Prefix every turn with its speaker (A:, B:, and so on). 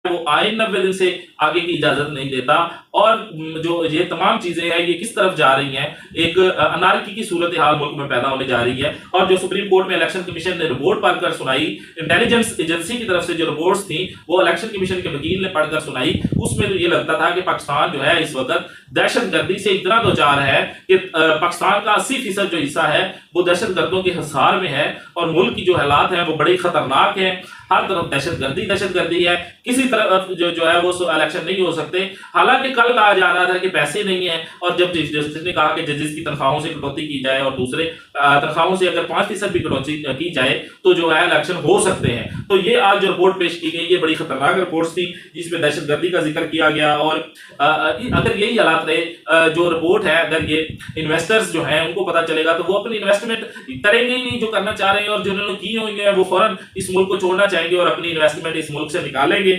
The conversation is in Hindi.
A: वो आइन 90 दिन से आगे की इजाजत नहीं देता। और जो ये तमाम चीजें हैं ये किस तरफ जा रही हैं, एक अनारकी की सूरत हाल मुल्क में पैदा होने जा रही है। और जो सुप्रीम कोर्ट में इलेक्शन कमीशन ने रिपोर्ट पढ़कर सुनाई, इंटेलिजेंस एजेंसी की तरफ से जो रिपोर्ट्स थी वो इलेक्शन कमीशन के वकील ने पढ़कर सुनाई, उसमें तो ये लगता था कि पाकिस्तान जो है इस वक्त दहशतगर्दी से इतना दो चार है कि पाकिस्तान का 80% जो हिस्सा है वो दहशतगर्दों के हिसार में है और मुल्क की जो हालात हैं वो बड़े खतरनाक हैं। हर तरफ दहशतगर्दी है, किसी तरफ जो है वो इलेक्शन नहीं हो सकते। हालांकि कल कहा जा रहा था कि पैसे नहीं है, और जब जस्टिस ने कहा कि जजेस की तनख्वाहों से कटौती की जाए और दूसरे तनख्वाहों से अगर 5% भी कटौती की जाए तो जो है इलेक्शन हो सकते हैं। तो ये आज जो रिपोर्ट पेश की गई ये बड़ी खतरनाक रिपोर्ट थी जिसमें दहशतगर्दी का जिक्र किया गया। और अगर यही हालात रहे, जो रिपोर्ट है अगर ये इन्वेस्टर्स जो हैं उनको पता चलेगा तो वो अपनी इन्वेस्टमेंट करेंगे ही नहीं जो करना चाह रहे हैं, और जिन्होंने की हुई है वो फौरन इस मुल्क को छोड़ना चाहेंगे और अपनी इन्वेस्टमेंट इस मुल्क से निकालेंगे।